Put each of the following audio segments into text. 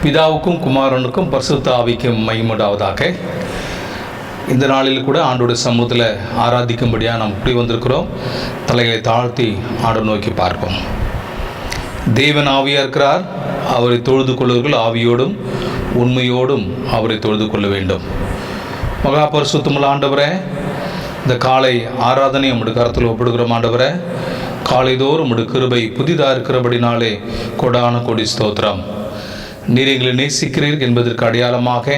பிதாவுக்கும் குமாரனுக்கும் பரிசுத்த ஆவிக்கும் மகிமையுண்டாவதாக. இந்த நாளில் கூட ஆண்டோடைய சமூகத்தில் ஆராதிக்கும்படியாக நாம் இப்படி வந்திருக்கிறோம். தலைகளை தாழ்த்தி ஆண்டை நோக்கி பார்ப்போம். தேவன் ஆவியாக இருக்கிறார். அவரை தொழுது கொள்வர்கள் ஆவியோடும் உண்மையோடும் அவரை தொழுது கொள்ள வேண்டும். மகா பரிசுத்தமுள்ள ஆண்டவரே, இந்த காலை ஆராதனை உம்முடைய கரத்தில் ஒப்பிடுகிறோம். ஆண்டவரே, காலைதோறும் உம்முடைய கிருபை புதிதாக இருக்கிறபடினாலே கொடான கொடி ஸ்தோத்திரம். நீர் எங்களை நேசிக்கிறீர்கள் என்பதற்கு அடையாளமாக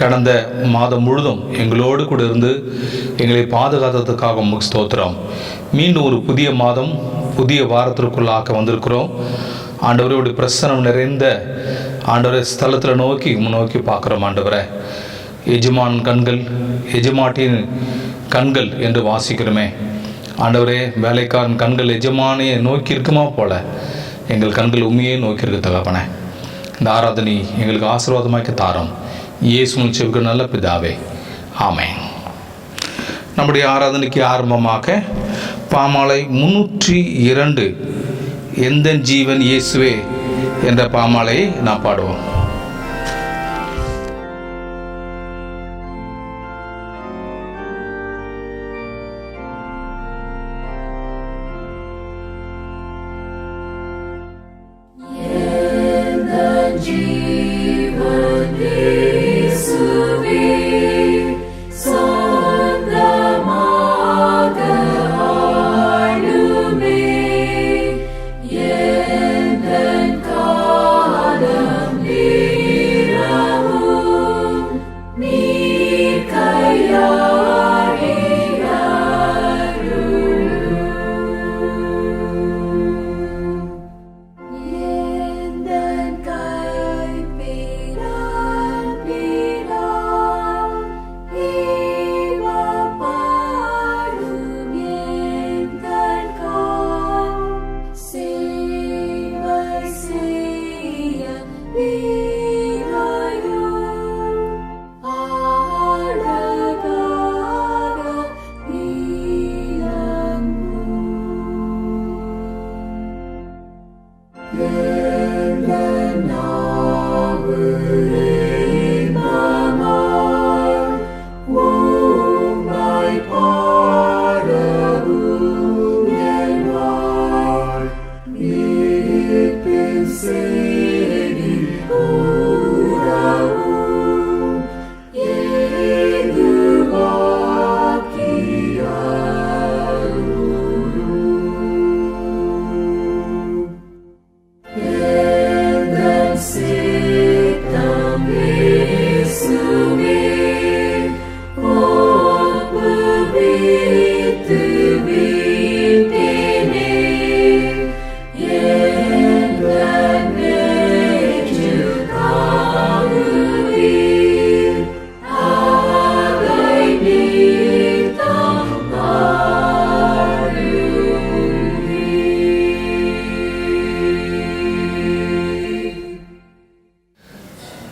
கடந்த மாதம் முழுதும் எங்களோடு கூட இருந்து எங்களை பாதுகாத்ததுக்காக உங்களுக்கு ஸ்தோத்திரம். மீண்டும் ஒரு புதிய மாதம் புதிய வாரத்திற்குள்ளாக வந்திருக்கிறோம். ஆண்டவருடைய பிரசனம் நிறைந்த ஆண்டவரை ஸ்தலத்தில் நோக்கி பார்க்குறோம். ஆண்டவரை, எஜமான் கண்கள் எஜமாட்டின் கண்கள் என்று வாசிக்கிறோமே. ஆண்டவரே, வேலைக்காரன் கண்கள் எஜமானையை நோக்கி இருக்குமா போல எங்கள் கண்கள் உண்மையே நோக்கி இருக்க தகப்பனே. இந்த ஆராதனை எங்களுக்கு ஆசீர்வாதமாக்கி தாரோம். இயேசுவின் செவிக்கு நல்ல பிதாவே, ஆமென். நம்முடைய ஆராதனைக்கு ஆரம்பமாக பாமாலை 302 எந்த ஜீவன் இயேசுவே என்ற பாமாலையை நாம் பாடுவோம்.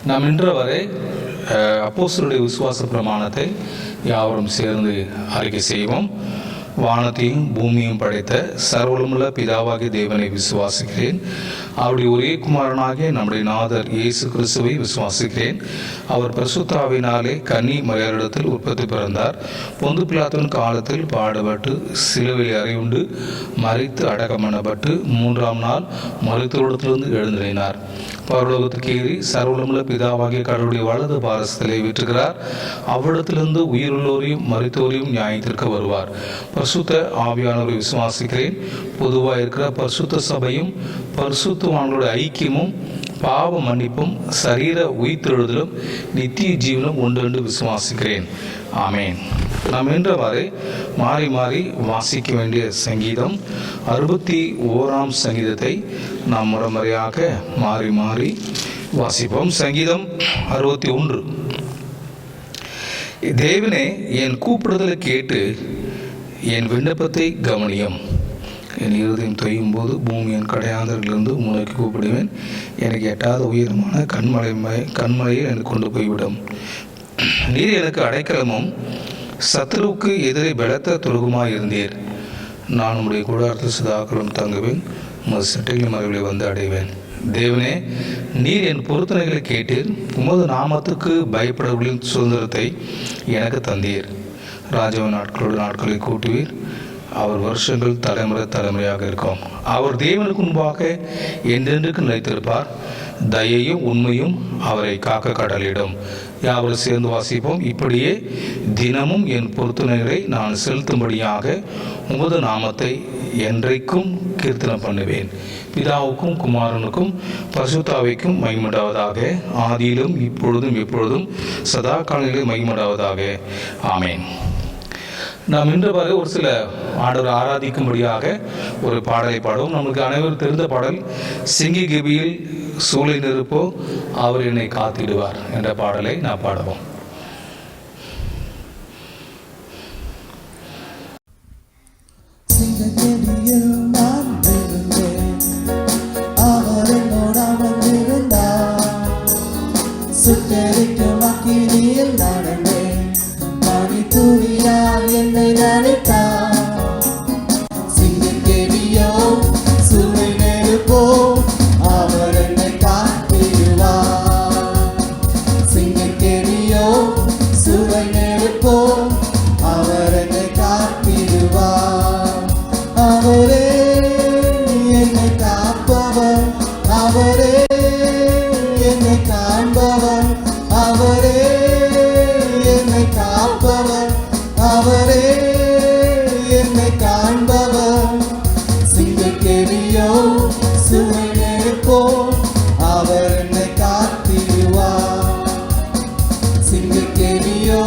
நாம் இன்று வரை அப்போஸ்தலருடைய விசுவாச பிரமாணத்தை யாவரும் சேர்ந்து அறிக்கை செய்வோம். வானத்தையும் பூமியும் படைத்த சர்வவல்லமையுள்ள பிதாவாகிய தேவனை விசுவாசிக்கிறேன். அவருடைய ஒரே குமாரனாகிய நம்முடைய நாதர் இயேசு கிறிஸ்துவை விசுவாசிக்கிறேன். அவர் பரிசுத்த ஆவியினாலே கன்னி மரியாளிடத்தில் உற்பத்தி பிறந்தார். பொந்து பிலாத்தின் காலத்தில் பாடுபட்டு சிலுவையில் அறையுண்டு மரித்து அடக்கம் பண்ணப்பட்டு 3ஆம் நாள் மரித்தோரிடத்திலிருந்து எழுந்தினார். பரலோகத்துக்கு ஏறி சர்வவல்லமையுள்ள பிதாவாகிய கடவுளுடைய வலது பாரசத்திலே வீற்றுகிறார். அவ்விடத்திலிருந்து உயிருள்ளோரையும் மரித்தோரையும் நியாயத்திற்கு வருவார். பரிசுத்த ஆவியானவரை விசுவாசிக்கிறேன். பொதுவாக இருக்கிற பரிசுத்த சபையும் பரிசுத்தவான்களுடைய ஐக்கியமும் பாவ மன்னிப்பும் சரீர உயிர்த்தெழுதலும் நித்திய ஜீவனும் உண்டு என்று விசுவாசிக்கிறேன். ஆமேன். நாம் என்றவாறு மாறி மாறி வாசிக்க வேண்டிய சங்கீதம் 61ஆம் சங்கீதத்தை நாம் முறையாக மாறி மாறி வாசிப்போம். சங்கீதம் 61. தேவனே, என் கூப்பிடுதலை கேட்டு என் விண்ணப்பத்தை கவனியும். என் இருதயம் தொய்யும் போது பூமியின் கடையாந்தரிலிருந்து உனக்கு கூப்பிடுவேன். எனக்கு எட்டாத உயரமான கண்மலையை எனக்கு கொண்டு போய்விடும். நீர் எனக்கு அடைக்கலமும் சத்துருவுக்கு எதிரே பலத்த துருகமாக இருந்தீர். நான் உடைய கூடாரத்தில் சதாக்களும் தங்குவேன். உமது சட்டைகளின் மறைவில் வந்து அடைவேன். தேவனே, நீர் என் பொருத்தனைகளை கேட்டீர். உமது நாமத்துக்கு பயப்படுவர்களின் சுதந்திரத்தை எனக்கு தந்தீர். ராஜாவின் நாட்களை கூட்டுவீர். அவர் வருஷங்கள் தலைமுறையாக இருக்கும். அவர் தேவனுக்கு முன்பாக என்றென்றுக்கு நிலைத்திருப்பார். தயையும் உண்மையும் அவரை காக்க கடலிடும். யாவரும் சேர்ந்து வாசிப்போம். இப்படியே தினமும் என் பொருத்தனைகளை நான் செலுத்தும்படியாக உமது நாமத்தை என்றைக்கும் கீர்த்தனை பண்ணுவேன். பிதாவுக்கும் குமாரனுக்கும் பரிசுத்தாவிக்கும் மகிமையுண்டாவதாக. ஆதியிலும் இப்பொழுதும் எப்பொழுதும் சதா காலங்களிலும் மகிமையுண்டாவதாக. ஆமேன். நாம் இன்று வரை ஒரு சில ஆண்டவரை ஆராதிக்கும்படியாக ஒரு பாடலை பாடுவோம். நமக்கு அனைவரும் தெரிந்த பாடல், சிங்கி கிபியில் சூளை நெருப்போ அவர் என்னை காத்திடுவார் என்ற பாடலை நாம் பாடுவோம். என்னை நினைத்தார். சிங்கக்கேவியோ சூளை நெருப்போ அவர் என்னை காத்திடுவார். சிங்கக்கேவியோ சூளை நெருப்போ அவர் என்னை காத்திடுவார். அவரே என்னை காப்பவர், அவரே என்னை காண்பவர், அவரே என்னை காப்பவர், அவரே என்னை காண்பவர். சிங்கக்கேவியோ சூளை நெருப்போ அவர் என்னை காத்திடுவார். சிங்கக்கேவியோ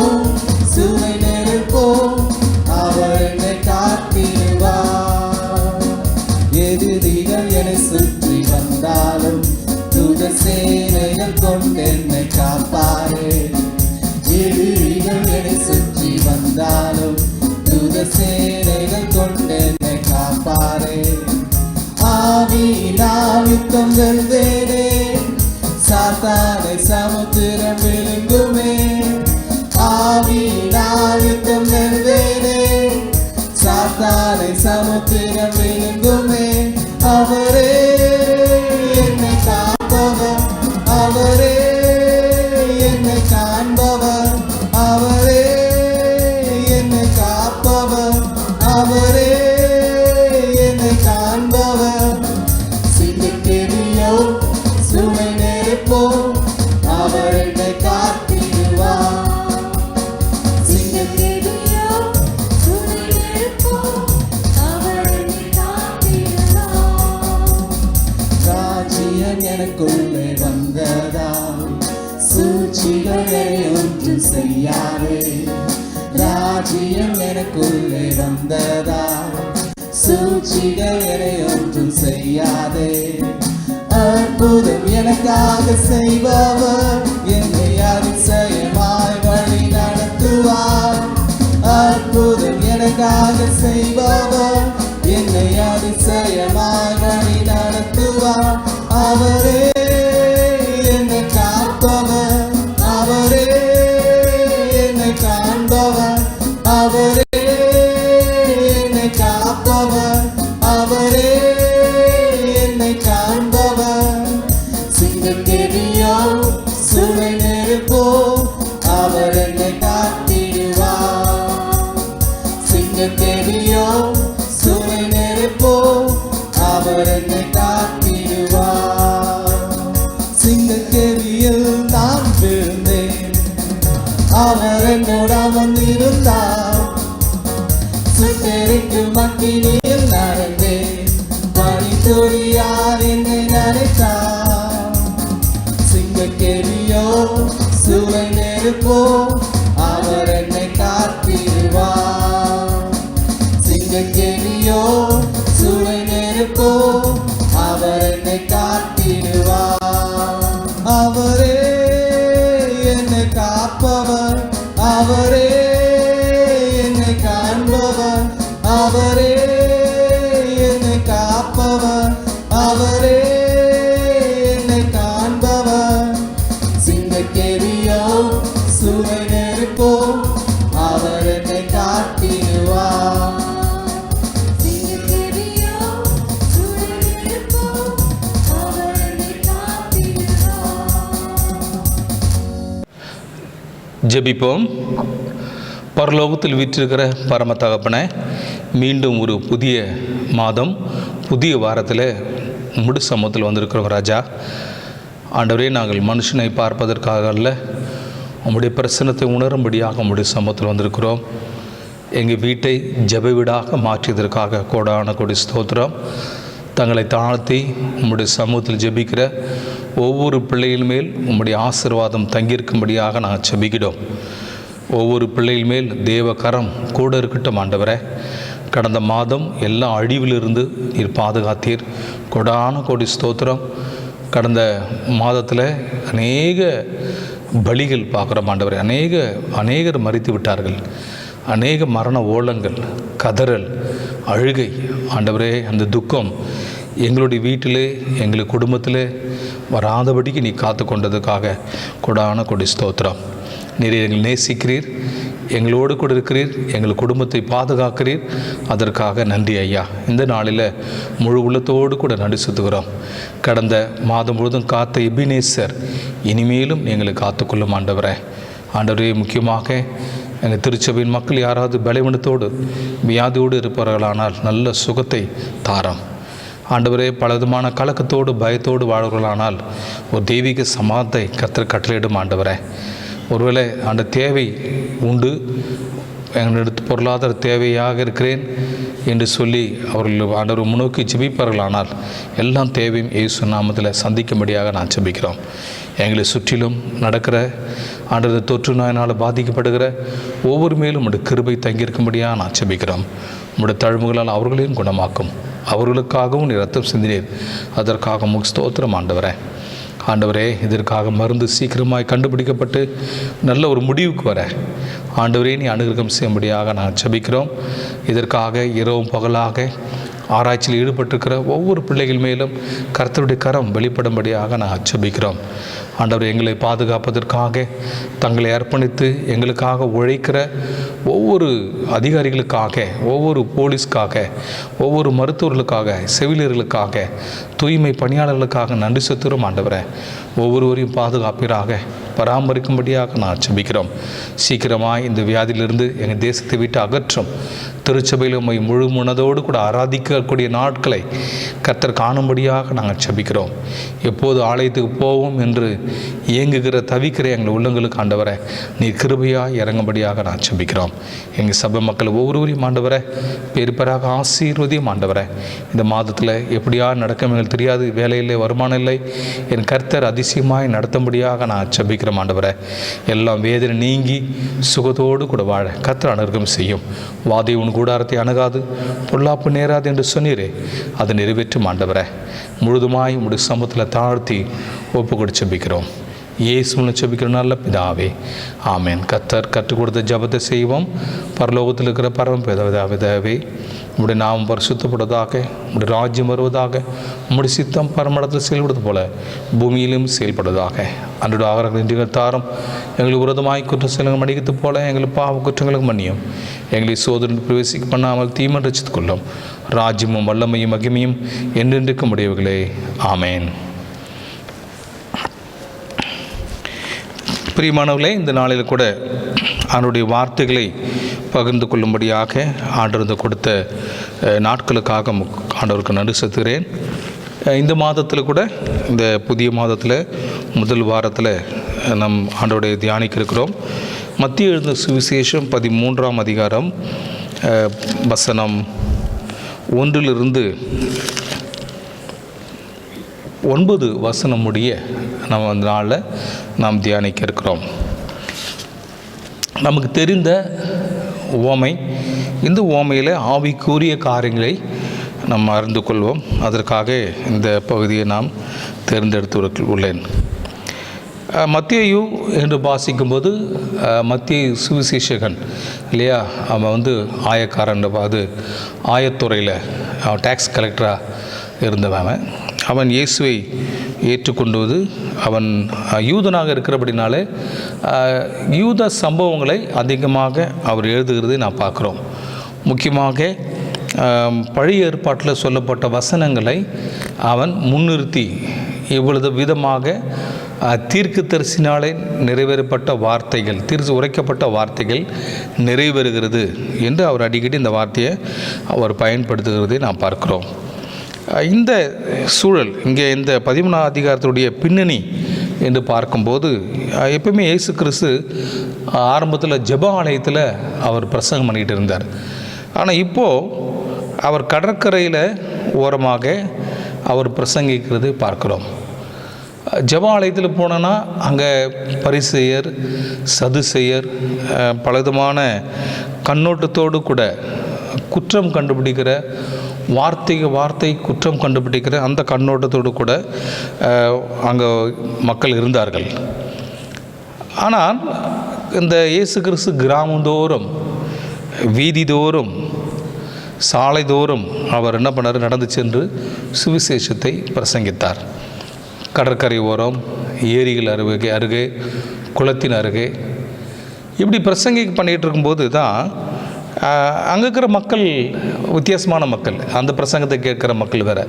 சூளை நெருப்போ அவர் என்னை காத்திடுவார். எதிரிகள் என்னை சுற்றி வந்தாலும் தூத சேனைகள் கொண்டு என்னை காப்பாரே. எதிரிகள் என்னை சுற்றி வந்தாலும் தூத சேனைகள் கொண்டு என்னை காப்பாரே. ஆவியினால் யுத்தம் வெல்வேனே, சாத்தானை சமுத்திரம் விழுங்குமே. ஆவியினால் யுத்தம் வெல்வேனே, சாத்தானை சமுத்திரம் விழுங்குமே. அவரே என்னை காப்பவர், அவரே என்னை காண்பவர், அவரே என்னை காப்பவர், அவரே என்னை காண்பவர். சிங்கக்கேவியோ சூளை நெருப்போ அவர் என்னை காத்திடுவார். சிங்கக்கேவியோ சூளை நெருப்போ அவர் என்னை காத்திடுவார். ராஜ்யம் எனக்குள்ளே வந்ததால் சூழ்ச்சிகளை ஒன்றும் செய்யாதே. ராஜ்யம் எனக்குள்ளே வந்ததால் சூழ்ச்சிகளை ஒன்றும் செய்யாதே. அற்புதம் எனக்காக செய்பவர் என்னை அதிசயமாய் வழி நடத்துவார். அற்புதம் எனக்காக செய்பவர் என்னை அதிசயமாய் வழி நடத்துவார். அவரே என்னை காப்பவர், அவரே என்னை காண்பவர், அவரே என்னை காப்பவர், அவரே என்னை காண்பவர். சிங்கக்கேவியோ சூளை நெருப்போ அவர் என்னை காத்திடுவார். சிங்கக்கேவியோ சூளை நெருப்போ அவர் என்னை காத்திடுவார். சிங்கக்கேவியில் நான் விழுந்தேன், அவர் என்னோட அமர்ந்திருந்தார். சுட்டெரிக்கும் அக்கினியில் நடந்தேன், பனித்துளியால் என்னை நனைத்தார். சிங்கக்கேவியோ சூளை நெருப்போ அவர் என்னை காத்திடுவார். சிங்கக்கேவியோ சூளை நெருப்போ அவர் என்னை காத்திடுவார். அவரே என்னை காப்பவர், அவரே என்னை காண்பவர், அவரே என்னை காப்பவர், அவரே என்னை காண்பவர். சிங்கக்கேவியோ சூளை நெருப்போ அவர் என்னை காத்திடுவார். சிங்கக்கேவியோ சூளை நெருப்போ அவர் என்னை ஜெபிப்போம். பரலோகத்தில் வீற்றிருக்கிற பரம தகப்பனே, மீண்டும் ஒரு புதிய மாதம், புதிய வாரத்தில் முடி சமூகத்தில் வந்திருக்கிறோம் ராஜா. ஆண்டவரே, நாங்கள் மனுஷனை பார்ப்பதற்காக அல்ல, உம்முடைய பிரசன்னத்தை உணரும்படியாக உம்முடைய சமூகத்தில் வந்திருக்கிறோம். எங்கள் வீட்டை ஜெப வீடாக மாற்றியதற்காக கோடான கொடி ஸ்தோத்திரம். தங்களை தாழ்த்தி உம்முடைய சமூகத்தில் ஜெபிக்கிற ஒவ்வொரு பிள்ளைகள் மேல் உம்முடைய ஆசீர்வாதம் தங்கியிருக்கும்படியாக நாங்கள் ஜெபிக்கிறோம். ஒவ்வொரு பிள்ளைகள் மேல் தேவ கரம் கூட இருக்கட்டும் ஆண்டவரே. கடந்த மாதம் எல்லா அழிவிலிருந்து நீர் பாதுகாத்தீர். கொடான கோடி ஸ்தோத்திரம். கடந்த மாதத்தில் அநேக பலிகள் பார்க்குறோம் ஆண்டவரே. அநேகர் மரித்து விட்டார்கள். அநேக மரண ஓலங்கள், கதறல், அழுகை ஆண்டவரே. அந்த துக்கம் எங்களுடைய வீட்டிலே, எங்கள் குடும்பத்திலே வராதபடிக்கு நீ காத்து கொண்டதுக்காக கொடான கொடி ஸ்தோத்திரம். நீர் எங்களை நேசிக்கிறீர், எங்களோடு கூட இருக்கிறீர், எங்கள் குடும்பத்தை பாதுகாக்கிறீர். அதற்காக நன்றி ஐயா. இந்த நாளில் முழு உள்ளத்தோடு கூட நன்றி செலுத்துகிறோம். கடந்த மாதம் முழுவதும் காத்த எபினேசர் இனிமேலும் எங்களை காத்துக்கொள்ளும் ஆண்டவரே. ஆண்டவரே, முக்கியமாக எங்கள் திருச்சபையின் மக்கள் யாராவது பலவீனத்தோடு வியாதியோடு இருப்பவர்களானால் நல்ல சுகத்தை தாரம் ஆண்டவரே. பலவிதமான கலக்கத்தோடு பயத்தோடு வாழ்வர்களானால் ஒரு தெய்வீக சமாதத்தை கர்த்தர் கட்டளையிடும் ஆண்டவரே. ஒருவேளை அந்த தேவை உண்டு, எங்களுக்கு பொருளாதார தேவையாக இருக்கிறேன் என்று சொல்லி அவர்கள் ஆண்டவர் முன்னோக்கி ஜெபிப்பார்களானால் எல்லாம் தேவையும் இயேசு நாமத்தில் சந்திக்கும்படியாக நான் ஜெபிக்கிறோம். எங்களை சுற்றிலும் நடக்கிற ஆண்டவர் தொற்று நோயினால் பாதிக்கப்படுகிற ஒவ்வொரு மேலும் உடைய கிருபை தங்கியிருக்கும்படியாக நான் ஜெபிக்கிறோம். உடைய தழும்புகளால் அவர்களையும் குணமாக்கும். அவர்களுக்காகவும் நீ ரத்தம் சிந்தினீர். அதற்காக ஸ்தோத்திரம் ஆண்டவரே. ஆண்டவரே, இதற்காக மருந்து சீக்கிரமாய் கண்டுபிடிக்கப்பட்டு நல்ல ஒரு முடிவுக்கு வர ஆண்டவரே நீ அனுகிரகம் செய்யும்படியாக நான் ஜெபிக்கிறோம். இதற்காக இரவும் பகலாக ஆராய்ச்சியில் ஈடுபட்டிருக்கிற ஒவ்வொரு பிள்ளைகள் மேலும் கர்த்தருடைய கரம் வெளிப்படும்படியாக நான் ஜெபிக்கிறோம். ஆண்டவர், எங்களை பாதுகாப்பதற்காக தங்களை அர்ப்பணித்து எங்களுக்காக உழைக்கிற ஒவ்வொரு அதிகாரிகளுக்காக, ஒவ்வொரு போலீஸ்க்காக, ஒவ்வொரு மருத்துவர்களுக்காக, செவிலியர்களுக்காக, தூய்மை பணியாளர்களுக்காக நன்றி செலுத்துகிறோம் ஆண்டவரே. ஒவ்வொருவரையும் பாதுகாப்பீராக, பராமரிக்கும்படியாக நான் ஜெபிக்கிறோம். சீக்கிரமாக இந்த வியாதியிலிருந்து எங்கள் தேசத்தை விட்டு அகற்றும். திருச்சபையில் உம்மை முழு மனதோடு கூட ஆராதிக்கக்கூடிய நாட்களை கர்த்தர் காணும்படியாக நாங்கள் ஜெபிக்கிறோம். எப்போது ஆலயத்துக்கு போவோம் என்று இயங்குகிற தவிக்கிற எங்கள் உள்ளங்களுக்கு ஆண்டவரை நீர் கிருபையாக இறங்கும்படியாக நான் ஜெபிக்கிறோம். எங்கள் சபை மக்கள் ஒவ்வொருவரையும் ஆண்டவரை பெருப்பராக ஆசீர்வதியும் ஆண்டவரை. இந்த மாதத்தில் எப்படியா நடக்கும் எங்களுக்கு தெரியாது, வேலையில்லை, வருமானம் இல்லை, என் கர்த்தர் அதிசயமாய் நடத்தும்படியாக நான் ஜெபிக்கிறோம் ஆண்டவரை. எல்லாம் வேதனை நீங்கி சுகத்தோடு கூட வாழ கர்த்தர் அனுகிரகம் செய்யும். வாதை உன் கூடாரத்தை அணுகாது, பொல்லாப்பு நேராது என்று சொன்னீரே, அதை நிறைவேற்றும் ஆண்டவரை. முழுதுமாய் உடைய சமூகத்தில் தாழ்த்தி ஒப்பு கொடு ஜெபிக்கிறோம். இயேசுவின் ஜெபிக்கிற நல்ல பிதாவே, ஆமேன். கர்த்தர் கற்றுக் கொடுத்த ஜெபத்தை செய்வோம். பரலோகத்தில் இருக்கிற பரம பிதாவே, உம்முடைய நாமம் பரிசுத்தப்படுவதாக, உம்முடைய ராஜ்யம் வருவதாக, உம்முடைய சித்தம் பரமடத்தில் செயல்படுவது போல பூமியிலும் செயல்படுவதாக. அன்றைய ஆகாரங்கள் இன்றைய தாரம். எங்களுக்கு விரோதமாய் குற்றம் செயல்கள் மன்னிக்கிறது போல எங்கள் பாவ குற்றங்களுக்கு மன்னியும். எங்களை சோதனை பிரவேசிக்க பண்ணாமல் தீமன் ரசித்துக் கொள்ளும். ராஜ்யமும் வல்லமையும் மகிமையும் என்றென்றைக்கு முடியவர்களே, ஆமேன். பிரியமானவர்களே, இந்த நாளில் கூட அவனுடைய வார்த்தைகளை பகிர்ந்து கொள்ளும்படியாக ஆண்டவர் கொடுத்த நாட்களுக்காக ஆண்டவருக்கு நன்றி செலுத்துகிறேன். இந்த மாதத்தில் கூட, இந்த புதிய மாதத்தில் முதல் வாரத்தில் நம் ஆண்டவருடைய தியானிக்க இருக்கிறோம். மத்திய எழுந்த சுவிசேஷம் 13ஆம் அதிகாரம் வசனம் 1 to 9 வசனம் முடிய நம்ம அந்த நாளில் நாம் தியானிக்க இருக்கிறோம். நமக்கு தெரிந்த உவமை. இந்த உவமையில் ஆவிக்குரிய காரியங்களை நாம் அறிந்து கொள்வோம். அதற்காக இந்த பகுதியை நாம் தேர்ந்தெடுத்து உள்ளேன். மத்தேயு என்று வாசிக்கும்போது மத்திய சுவிசேஷகன் இல்லையா, அவன் ஆயக்காரன், அது ஆயத்துறையில் அவன் டேக்ஸ் கலெக்டராக இருந்தவன். அவன் இயேசுவை ஏற்றுக்கொண்டுவது, அவன் யூதனாக இருக்கிறபடினாலே யூத சம்பவங்களை அதிகமாக அவர் எழுதுகிறதை நான் பார்க்குறோம். முக்கியமாக பழைய ஏற்பாட்டில் சொல்லப்பட்ட வசனங்களை அவன் முன்னிறுத்தி இவ்வளவு விதமாக தீர்க்கதரிசினாலே நிறைவேறப்பட்ட வார்த்தைகள், உரைக்கப்பட்ட வார்த்தைகள் நிறைவேறுகிறது என்று அவர் அடிக்கடி இந்த வார்த்தையை அவர் பயன்படுத்துகிறதை நாம் பார்க்கிறோம். இந்த சூழல் இங்கே இந்த 13ஆம் அதிகாரத்துடைய பின்னணி என்று பார்க்கும்போது, எப்பவுமே இயேசு கிறிஸ்து ஆரம்பத்தில் ஜெப ஆலயத்தில் அவர் பிரசங்கம் பண்ணிகிட்டு இருந்தார். ஆனால் இப்போது அவர் கடற்கரையில் ஓரமாக அவர் பிரசங்கிக்கிறது பார்க்குறோம். ஜெபாலயத்தில் போனோன்னா அங்கே பரிசேயர், சதுசேயர் பலவிதமான கண்ணோட்டத்தோடு கூட குற்றம் கண்டுபிடிக்கிற, வார்த்தை குற்றம் கண்டுபிடிக்கிற அந்த கண்ணோட்டத்தோடு கூட அங்கே மக்கள் இருந்தார்கள். ஆனால் இந்த இயேசு கிறிஸ்து கிராமந்தோறும், வீதிதோறும், சாலைதோறும் அவர் என்ன பண்ணார்? நடந்து சென்று சுவிசேஷத்தை பிரசங்கித்தார். கடற்கரை ஓரம், ஏரிகள் அருகே, குளத்தின் அருகே இப்படி பண்ணிகிட்டு இருக்கும்போது தான் அங்கே இருக்கிற மக்கள் வித்தியாசமான மக்கள். அந்த பிரசங்கத்தை கேட்குற மக்கள் வேறு,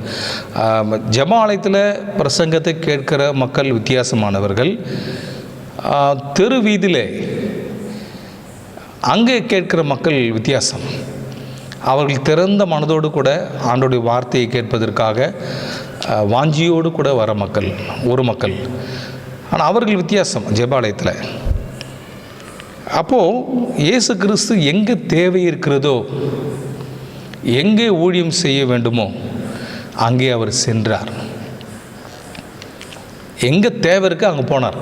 ஜெப ஆலயத்தில் பிரசங்கத்தை கேட்குற மக்கள் வித்தியாசமானவர்கள். தெரு வீதியில் அங்கே கேட்குற மக்கள் வித்தியாசம். அவர்கள் திறந்த மனதோடு கூட ஆண்டோடைய வார்த்தையை கேட்பதற்காக வாஞ்சியோடு கூட வர மக்கள், ஒரு மக்கள். ஆனால் அவர்கள் வித்தியாசம் ஜெபாலயத்தில். அப்போது இயேசு கிறிஸ்து எங்கே தேவை இருக்கிறதோ, எங்கே ஊழியம் செய்ய வேண்டுமோ அங்கே அவர் சென்றார். எங்கே தேவை இருக்குது அங்கே போனார்.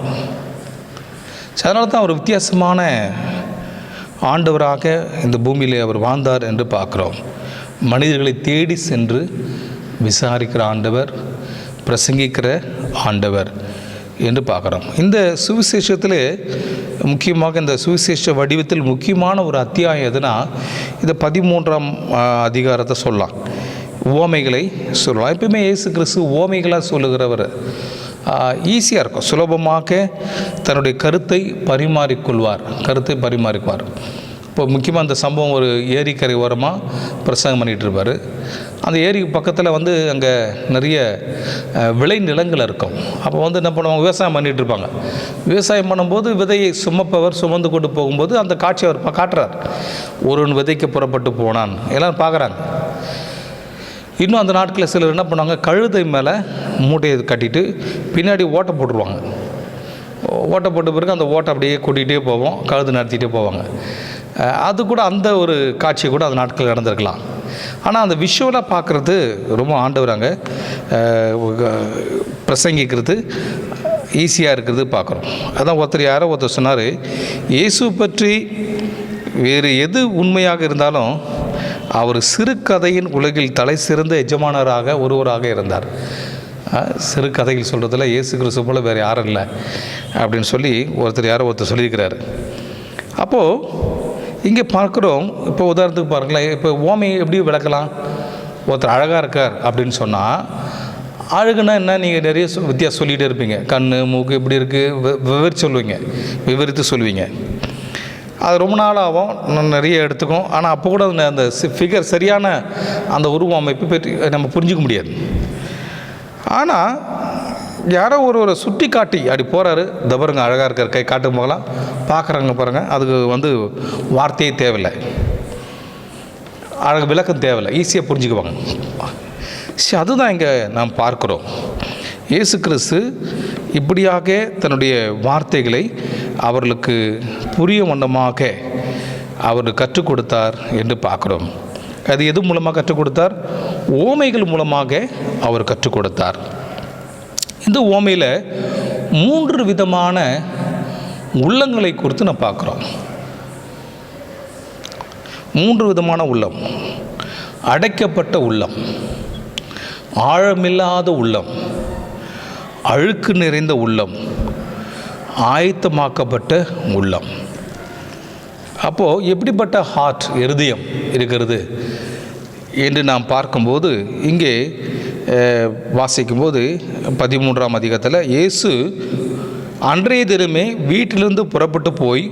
அதனால தான் அவர் வித்தியாசமான ஆண்டவராக இந்த பூமியில் அவர் வாழ்ந்தார் என்று பார்க்குறோம். மனிதர்களை தேடி சென்று விசாரிக்கிற ஆண்டவர், பிரசங்கிக்கிற ஆண்டவர் என்று பார்க்குறோம். இந்த சுவிசேஷத்தில் முக்கியமாக, இந்த சுவிசேஷ வடிவத்தில் முக்கியமான ஒரு அத்தியாயம் எதுனா, இந்த 13ஆம் அதிகாரத்தை சொல்லலாம். உவமைகளை சொல்லலாம். எப்பவுமே இயேசு கிறிஸ்து உவமைகளாக சொல்லுகிறவர். ஈஸியாக இருக்கும், சுலபமாக தன்னுடைய கருத்தை பரிமாறிக்குவார். இப்போ முக்கியமாக அந்த சம்பவம், ஒரு ஏரிக்கரை ஓரமாக பிரசங்கம் பண்ணிகிட்டு இருப்பார். அந்த ஏரிக்கு பக்கத்தில் அங்கே நிறைய விளை நிலங்கள் இருக்கும். அப்போ என்ன பண்ணுவாங்க? விவசாயம் பண்ணிகிட்டு இருப்பாங்க. விவசாயம் பண்ணும்போது விதையை சுமந்து கொண்டு போகும்போது அந்த காட்சி அவர் காட்டுறார். ஒருவன் விதைக்க புறப்பட்டு போனான், எல்லோரும் பார்க்குறாங்க. இன்னும் அந்த நாட்களில் சிலர் என்ன பண்ணுவாங்க? கழுதை மேலே மூட்டையை கட்டிட்டு பின்னாடி ஓட்டை போட்டுருவாங்க. ஓட்டை போட்ட பிறகு அந்த ஓட்டை அப்படியே கூட்டிகிட்டே போவோம், கழுது நடத்திகிட்டே போவாங்க. அது கூட, அந்த ஒரு காட்சி கூட அந்த நாட்களில் நடந்திருக்கலாம். ஆனால் அந்த விஷுவலாக பார்க்குறது ரொம்ப ஆண்டவராங்க பிரசங்கிக்கிறது ஈஸியாக இருக்கிறது பார்க்குறோம். அதான் ஒருத்தர் சொன்னார், இயேசு பற்றி வேறு எது உண்மையாக இருந்தாலும் அவர் சிறுகதையின் உலகில் தலை சிறந்த எஜமானராக ஒருவராக இருந்தார். சிறுகதைகள் சொல்கிறதுல இயேசு கிறிஸ்து போல் வேறு யாரும் இல்லை அப்படின்னு சொல்லி ஒருத்தர் சொல்லியிருக்கிறார். அப்போது இங்கே பார்க்குறோம். இப்போ உதாரணத்துக்கு பாருங்களேன், இப்போ ஓமையை எப்படி விளக்கலாம்? ஒருத்தர் அழகாக இருக்கார் அப்படின்னு சொன்னால், அழகுனா என்ன? நீங்கள் நிறைய வித்தியாசம் சொல்லிகிட்டே இருப்பீங்க. கண், மூக்கு இப்படி இருக்குது, விவரித்து சொல்லுவீங்க. அது ரொம்ப நாள் ஆகும், நிறைய எடுத்துக்கும். ஆனால் அப்போ கூட அந்த ஃபிகர், சரியான அந்த உருவ அமைப்பு பற்றி நம்ம புரிஞ்சிக்க முடியாது. ஆனால் யாரோ ஒரு சுட்டி காட்டி அப்படி போகிறாரு, தபருங்க அழகாக இருக்கார், கை காட்டு போகலாம், பார்க்குறாங்க பாருங்கள். அதுக்கு வார்த்தையே தேவையில்லை, அழகு விளக்கம் தேவையில்லை, ஈஸியாக புரிஞ்சுக்குவாங்க. சரி, அதுதான் இங்கே நாம் பார்க்குறோம். இயேசு கிறிஸ்து இப்படியாக தன்னுடைய வார்த்தைகளை அவர்களுக்கு புரிய வண்ணமாக அவர் கற்றுக் கொடுத்தார் என்று பார்க்குறோம். அது எது மூலமாக கற்றுக் கொடுத்தார்? ஓமைகள் மூலமாக அவர் கற்றுக் கொடுத்தார். இந்த ஓமையில் 3 விதமான உள்ளங்களை குறித்து நான் பார்க்குறோம். 3 விதமான உள்ளம்: அடைக்கப்பட்ட உள்ளம், ஆழமில்லாத உள்ளம், அழுக்கு நிறைந்த உள்ளம், ஆயத்தமாக்கப்பட்ட உள்ளம். அப்போது எப்படிப்பட்ட இருதயம் இருக்கிறது என்று நாம் பார்க்கும்போது, இங்கே வாசிக்கும்போது 13ஆம் அதிகாரத்தில் இயேசு அன்றைய தினமே வீட்டிலிருந்து புறப்பட்டு போய்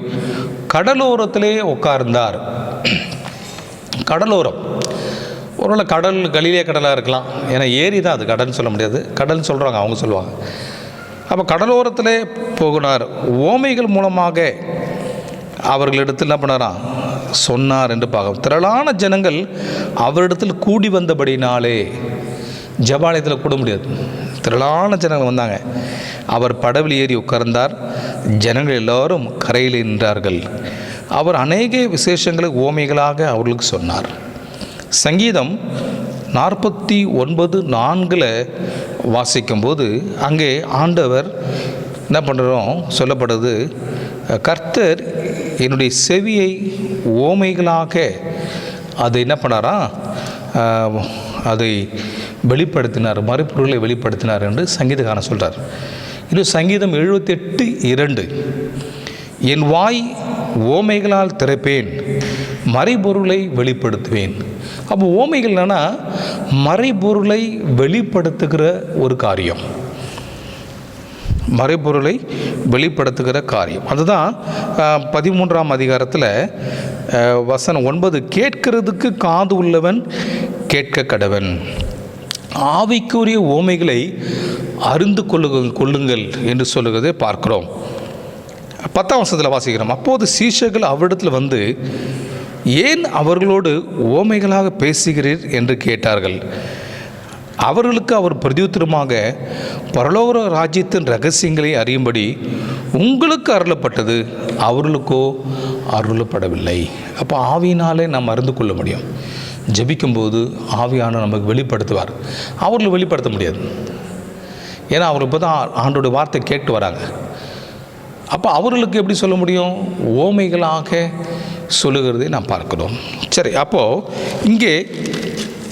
கடலோரத்திலே உட்கார்ந்தார். கடலோரம், ஒருவேளை கடல் கலிலே கடலாக இருக்கலாம். ஏன்னா ஏரி தான் அது, கடல்னு சொல்ல முடியாது. கடல்னு சொல்கிறாங்க, அவங்க சொல்லுவாங்க. அப்போ கடலோரத்திலே போகினார், ஓமைகள் மூலமாக அவர்களிடத்தில் என்ன பண்ணாராம் சொன்னார் என்று பார்க்க. திரளான ஜனங்கள் அவரிடத்தில் கூடி வந்தபடினாலே, ஜபாலயத்தில் கூட முடியாது, திரளான ஜனங்கள் வந்தாங்க. அவர் படவில் ஏறி உட்கார்ந்தார், ஜனங்கள் எல்லோரும் கரையில் நின்றார்கள். அவர் அநேக விசேஷங்களை ஓமைகளாக அவர்களுக்கு சொன்னார். சங்கீதம் 49:4 வாசிக்கும்போது அங்கே ஆண்டவர் என்ன பண்ணுறோம் சொல்லப்படுது, கர்த்தர் என்னுடைய செவியை ஓமைகளாக அதை என்ன பண்ணாராம் அதை வெளிப்படுத்தினார், மறுபொருளை வெளிப்படுத்தினார் என்று சங்கீதக்காரன் சொல்கிறார். இன்னும் சங்கீதம் 78:2 என் வாய் ஓமைகளால் திறப்பேன், மறைபொருளை வெளிப்படுத்துவேன். அப்போ ஓமைகள் என்னன்னா மறைபொருளை வெளிப்படுத்துகிற ஒரு காரியம், மறைபொருளை வெளிப்படுத்துகிற காரியம். அதுதான் 13ஆம் அதிகாரத்தில் வசனம் 9, கேட்கிறதுக்கு காது உள்ளவன் கேட்க கடவன், ஆவிக்குரிய ஓமைகளை அறிந்து கொள்ளுங்கள் என்று சொல்லுகிறதை பார்க்கிறோம். 10ஆம் வசனத்தில் வாசிக்கிறோம், அப்போது சீஷர்கள் அவரிடத்தில் வந்து, ஏன் அவர்களோடு ஓமைகளாக பேசுகிறீர் என்று கேட்டார்கள். அவர்களுக்கு அவர் பிரதியுத்தரமாக, பரலோக ராஜ்யத்தின் ரகசியங்களை அறியும்படி உங்களுக்கு அருளப்பட்டது, அவர்களுக்கோ அருளப்படவில்லை. அப்போ ஆவியினாலே நாம் அறிந்து கொள்ள முடியும். ஜெபிக்கும்போது ஆவியான நமக்கு வெளிப்படுத்துவார், அவர்கள் வெளிப்படுத்த முடியாது. ஏன்னா அவர்கள் இப்போ தான் ஆண்டோட வார்த்தை கேட்டு வராங்க. அப்போ அவர்களுக்கு எப்படி சொல்ல முடியும்? ஓமைகளாக சொல்லுகிறதை நாம் பார்க்கிறோம். சரி, அப்போது இங்கே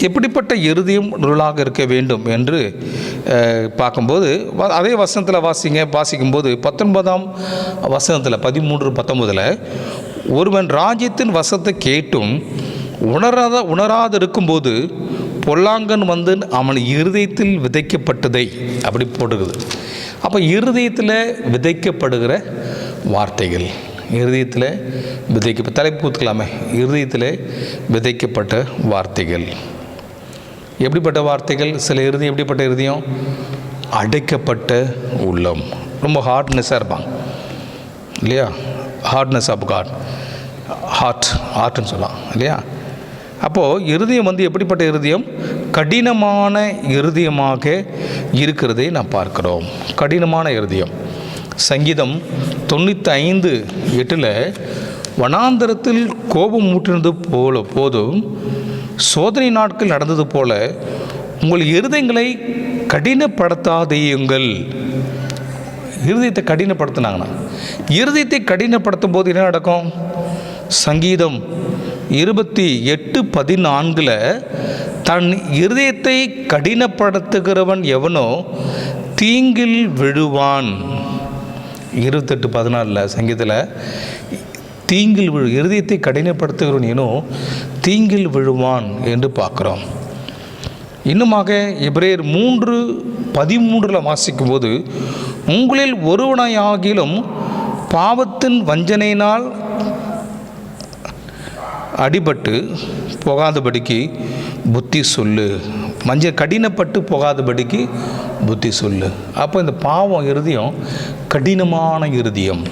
எப்படிப்பட்ட இருதயம் நுருளாக இருக்க வேண்டும் என்று பார்க்கும்போது அதே வசனத்தில் வாசிக்கும்போது 19ஆம் வசனத்தில் 13:19 ஒருவன் ராஜ்யத்தின் வசத்தை கேட்டும் உணராது இருக்கும்போது பொல்லாங்கன் வந்து அவன் இருதயத்தில் விதைக்கப்பட்டதை அப்படி போட்டுக்குது. அப்போ இருதயத்தில் விதைக்கப்படுகிற வார்த்தைகள், இருதயத்தில் தலைப்பு கொடுத்துக்கலாமே, இருதயத்தில் விதைக்கப்பட்ட வார்த்தைகள். எப்படிப்பட்ட வார்த்தைகள்? சில இருதயம் எப்படிப்பட்ட இருதயம்? அடைக்கப்பட்ட உள்ளம், ரொம்ப ஹார்ட்னஸாக இருப்பாங்க இல்லையா? ஹார்ட்னஸ் ஆஃப் காட், ஹார்ட்னு சொல்லலாம் இல்லையா? அப்போது இருதயம் வந்து எப்படிப்பட்ட இருதயம்? கடினமான இருதயமாக இருக்கிறதை நாம் பார்க்கிறோம். கடினமான இருதயம். சங்கீதம் 95:8 வனாந்தரத்தில் கோபம் ஊற்றினது போதும் சோதனை நாட்கள் நடந்தது போல உங்கள் இருதயங்களை கடினப்படுத்தாதேயுங்கள். இருதயத்தை கடினப்படுத்தினாங்கன்னா, இருதயத்தை கடினப்படுத்தும் போது என்ன நடக்கும்? சங்கீதம் 28:14 தன் இருதயத்தை கடினப்படுத்துகிறவன் எவனோ தீங்கில் விழுவான். 28:14 சங்கீதத்தில் தீங்கில் இருதயத்தை கடினப்படுத்துகிறவன் ஏனோ தீங்கில் விழுவான் என்று பார்க்குறோம். இன்னுமாக எபிரேயர் 3:13 வாசிக்கும்போது உங்களில் ஒருவனாயாகிலும் பாவத்தின் வஞ்சனையினால் அடிபட்டு போகாதபடிக்கு புத்தி சொல்லு. கடினப்பட்டு போகாதபடிக்கு புத்தி சொல்லு. அப்போ இந்த பாவம் இருதயம் கடினமான இருதயம்.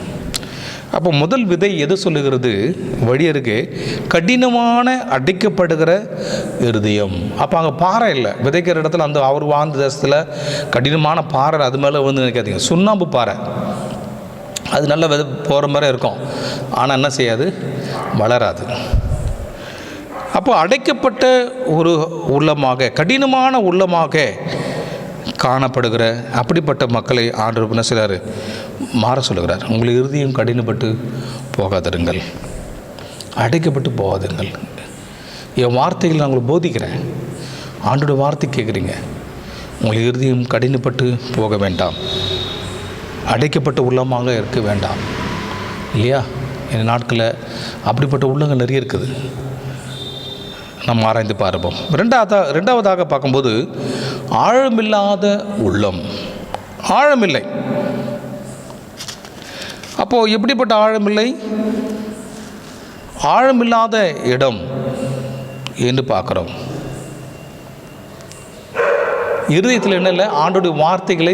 அப்போ முதல் விதை எது சொல்லுகிறது? வழியருக்கு கடினமான அடிக்கப்படுகிற இருதயம். அப்போ அங்கே பாறை இல்லை, விதைக்கிற இடத்துல அந்த அவர் வாழ்ந்த தேசத்தில் கடினமான பாறை, அது மேலே வந்து நினைக்காதீங்க, சுண்ணாம்பு பாறை. அது நல்ல விதை போகிற மாதிரி இருக்கும், ஆனால் என்ன செய்யாது? வளராது. அப்போ அடைக்கப்பட்ட ஒரு உள்ளமாக, கடினமான உள்ளமாக காணப்படுகிற அப்படிப்பட்ட மக்களை ஆண்டவர் என்ன செய்கிறார்? மாற சொல்லுகிறார். உங்கள் இறுதியும் கடினப்பட்டு போகாதிருங்கள், அடைக்கப்பட்டு போகாதுங்கள். என் வார்த்தைகள் நான் உங்களுக்கு போதிக்கிறேன், ஆண்டோட வார்த்தை கேட்குறீங்க. உங்கள் இறுதியும் கடினப்பட்டு போக வேண்டாம், அடைக்கப்பட்ட உள்ளமாக இருக்க வேண்டாம் இல்லையா? இந்த நாட்களில் அப்படிப்பட்ட உள்ளங்கள் நிறைய இருக்குது, நம்ம ஆராய்ந்து பார்ப்போம். ரெண்டாவதாக பார்க்கும்போது ஆழமில்லாத உள்ளம். ஆழமில்லை. அப்போது எப்படிப்பட்ட ஆழமில்லை? ஆழமில்லாத இடம் என்று பார்க்குறோம். இருதயத்தில் என்ன இல்லை, ஆண்டோடைய வார்த்தைகளை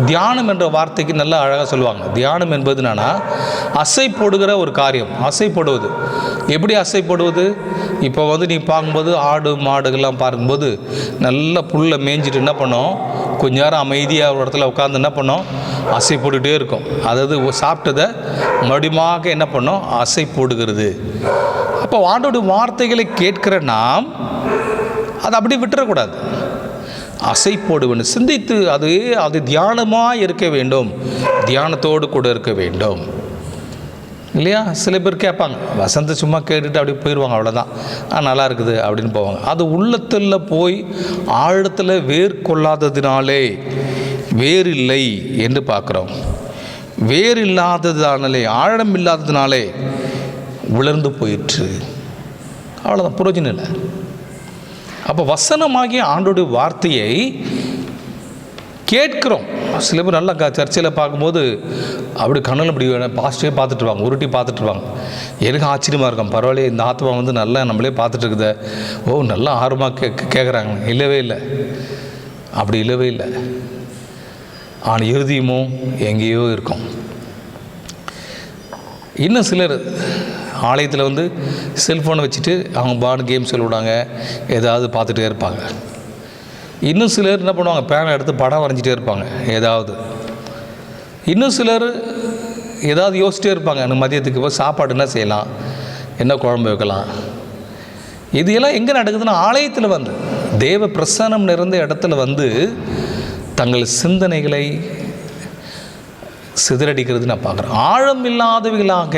தியானம் என்ற வார்த்தைக்கு நல்லா அழகாக சொல்லுவாங்க. தியானம் என்பது என்னன்னா அசை போடுகிற ஒரு காரியம். அசை போடுவது எப்படி அசை போடுவது? இப்போ நீ பார்க்கும்போது ஆடு மாடுகள்லாம் பார்க்கும்போது நல்லா புல்லை மேய்ஞ்சிட்டு என்ன பண்ணோம், கொஞ்ச நேரம் அமைதியாக ஒரு இடத்துல உட்காந்து என்ன பண்ணோம், அசை போட்டுகிட்டே இருக்கும். அதாவது சாப்பிட்டதை மறுபடியுமாக என்ன பண்ணோம், அசை போடுகிறது. அப்போ ஆண்டோடைய வார்த்தைகளை கேட்கிற நாம் அதை அப்படி விட்டுறக்கூடாது, அசை போட வேண்டும், சிந்தித்து அது தியானமாக இருக்க வேண்டும், தியானத்தோடு கூட இருக்க வேண்டும் இல்லையா? சில பேர் கேட்பாங்க, வசந்தை சும்மா கேட்டுட்டு அப்படி போயிடுவாங்க, அவ்வளோதான், நல்லா இருக்குது அப்படின்னு போவாங்க. அது உள்ளத்தில் போய் ஆழத்தில் வேர் கொள்ளாததினாலே வேர் இல்லை என்று பார்க்குறோம். வேர் இல்லாததுனாலே, ஆழம் இல்லாததுனாலே உலர்ந்து போயிற்று, அவ்வளோதான், பிரயோஜனம் இல்லை. அப்போ வசனமாகிய ஆண்டோடைய வார்த்தையை கேட்குறோம். சில பேர் நல்லா சர்ச்சையில் பார்க்கும்போது அப்படி கண்ணில் இப்படி பாசிட்டிவே பார்த்துட்ருவாங்க, உருட்டி பார்த்துட்ருவாங்க. எனக்கு ஆச்சரியமாக இருக்கும், பரவாயில்ல இந்த ஆத்மா நல்லா நம்மளே பார்த்துட்டு இருக்குதே, நல்லா ஆர்வமாக கேட்குறாங்க. இல்லவே இல்லை, அப்படி இல்லவே இல்லை. ஆனால் இறுதியுமும் எங்கேயோ இருக்கும். இன்னும் சிலர் ஆலயத்தில் செல்ஃபோனை வச்சுட்டு அவங்க பாடு கேம்ஸ் விளையாடுவாங்க, ஏதாவது பார்த்துட்டே இருப்பாங்க. இன்னும் சிலர் என்ன பண்ணுவாங்க, பேனை எடுத்து படம் வரைஞ்சிட்டே இருப்பாங்க ஏதாவது. இன்னும் சிலர் ஏதாவது யோசிச்சிட்டே இருப்பாங்க, எனக்கு மதியத்துக்கு போய் சாப்பாடு என்ன செய்யலாம், என்ன குழம்பு வைக்கலாம். இது எல்லாம் எங்கே நடக்குதுன்னா ஆலயத்தில் தேவ பிரசன்னம் நிறைந்த இடத்துல தங்கள் சிந்தனைகளை சிதறடிக்கிறது நான் பார்க்குறேன். ஆழம் இல்லாதவைகளாக,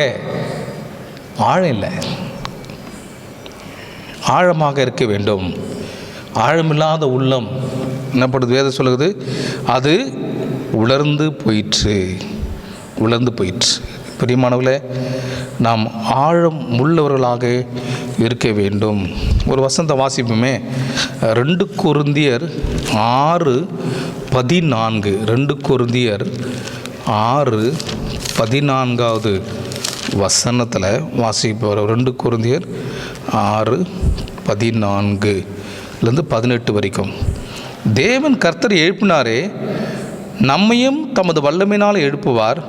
ஆழம் இல்லை, ஆழமாக இருக்க வேண்டும். ஆழமில்லாத உள்ளம் என்னப்படுது, வேதம் சொல்லுது, அது உலர்ந்து போயிற்று, உலர்ந்து போயிற்று. பிரியமானவர்களே, நாம் ஆழம் உள்ளவர்களாக இருக்க வேண்டும். ஒரு வசந்த வாசிப்புமே, 2 கொரிந்தியர் 6:14, 2 கொரிந்தியர் 6:14 வசனத்தில் வாசிப்பவர். 2 கொரிந்தியர் 6:14 வரைக்கும். தேவன் கர்த்தர் எழுப்பினாரே, நம்மையும் தமது வல்லமையினால் எழுப்புவார்.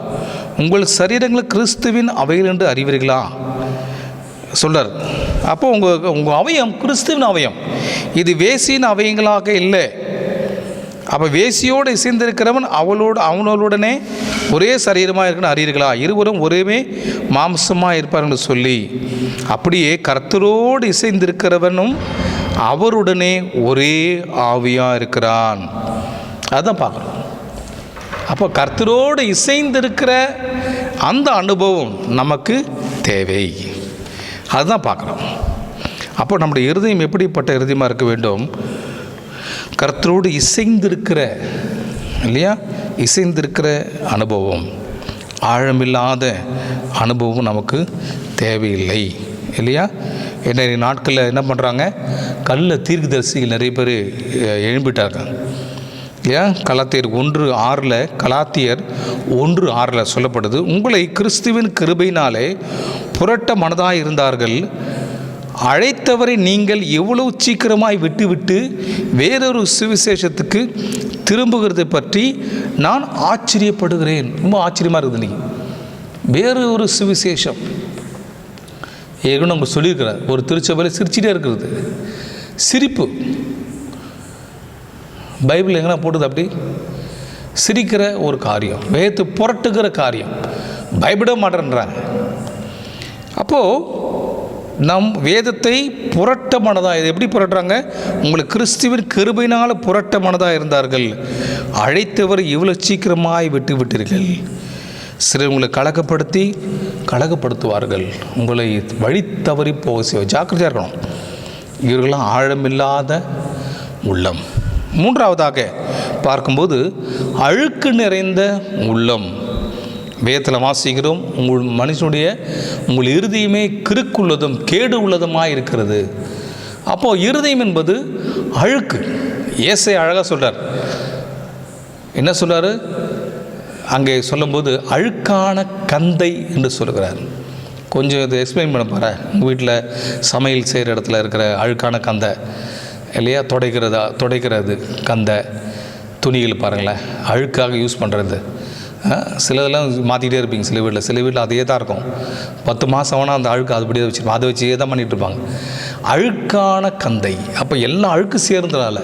உங்கள் சரீரங்கள் கிறிஸ்துவின் அவைகள் என்று அறிவீர்களா சொல்றார். அப்போ உங்கள் அவயம் கிறிஸ்துவின் அவயம், இது வேசியின் அவயங்களாக இல்லை. அப்போ வேசியோடு இசைந்திருக்கிறவன் அவனோடுடனே ஒரே சரீரமாக இருக்குன்னு அறியீர்களா, இருவரும் ஒரே மாம்சமாக இருப்பார்கள் சொல்லி, அப்படியே கர்த்தரோடு இசைந்திருக்கிறவனும் அவருடனே ஒரே ஆவியாக இருக்கிறான். அதுதான் பார்க்குறோம். அப்போ கர்த்தரோடு இசைந்திருக்கிற அந்த அனுபவம் நமக்கு தேவை, அதுதான் பார்க்குறோம். அப்போ நம்முடைய இருதயம் எப்படிப்பட்ட இருதயமாக இருக்க வேண்டும், கர்த்தரோடு இசைந்திருக்கிற, இல்லையா, இசைந்திருக்கிற அனுபவம். ஆழமில்லாத அனுபவம் நமக்கு தேவையில்லை, இல்லையா? இன்றைய நாட்களில் என்ன பண்ணுறாங்க, தீர்க்கதரிசிகள் நிறைய பேர் எழும்பிட்டாங்க, இல்லையா? கலாத்தியர் 1:6 சொல்லப்படுது, உங்களை கிறிஸ்துவின் கிருபையினாலே புரட்ட மனதாக இருந்தார்கள், அழைத்தவரை நீங்கள் எவ்வளவு சீக்கிரமாய் விட்டுவிட்டு வேறொரு சுவிசேஷத்துக்கு திரும்புகிறதை பற்றி நான் ஆச்சரியப்படுகிறேன். ரொம்ப ஆச்சரியமாக இருக்குது. நீங்கள் வேறு ஒரு சுவிசேஷம் ஏற்கனவே நம்ம சொல்லியிருக்கிறார், ஒரு திருச்சபையில் சிரிச்சிட்டே இருக்கிறது, சிரிப்பு. பைபிள் எங்கன்னா போட்டுது அப்படி சிரிக்கிற ஒரு காரியம், வேத்து புரட்டுகிற காரியம், பயப்பட மாட்டேன்றாங்க. அப்போது நம் வேதத்தை புரட்ட மனதாக, இது எப்படி புரட்டுறாங்க, உங்களுக்கு கிறிஸ்துவின் கிருபையினால் புரட்ட மனதாக இருந்தார்கள், அழைத்தவர் இவ்வளோ சீக்கிரமாய் விட்டு விட்டீர்கள். சிலர் உங்களை கலகப்படுத்துவார்கள், உங்களை வழி தவறி போக செய்வார். ஜாக்கிரதையாக இருக்கணும். இவர்களாம் ஆழமில்லாத உள்ளம். மூன்றாவதாக பார்க்கும்போது அழுக்கு நிறைந்த உள்ளம். வேதத்தில் வாசிக்கிறோம், உங்கள் இருதயமே கிறுக்குள்ளதும் கேடு உள்ளதுமாக இருக்கிறது. அப்போது இருதயம் என்பது அழுக்கு. ஏசாயா அழகாக சொல்கிறார். என்ன சொல்கிறார் அங்கே சொல்லும்போது, அழுக்கான கந்தை என்று சொல்கிறார். கொஞ்சம் இதை எக்ஸ்பிளைன் பண்ண போகிறேன். உங்கள் வீட்டில் சமையல் செய்கிற இடத்துல இருக்கிற அழுக்கான கந்தை இல்லையா? துடைக்கிறது கந்தை துணிகள் பாருங்களேன், அழுக்காக யூஸ் பண்ணுறது. சிலதெல்லாம் மாற்றிக்கிட்டே இருப்பீங்க சில வீட்டில் அதே தான் இருக்கும். 10 மாதம் ஆனால் அந்த அழுக்கு அதுபடியே வச்சுருப்போம், அதை வச்சே தான் பண்ணிகிட்டு இருப்பாங்க. அழுக்கான கந்தை. அப்போ எல்லா அழுக்கு சேர்ந்ததால்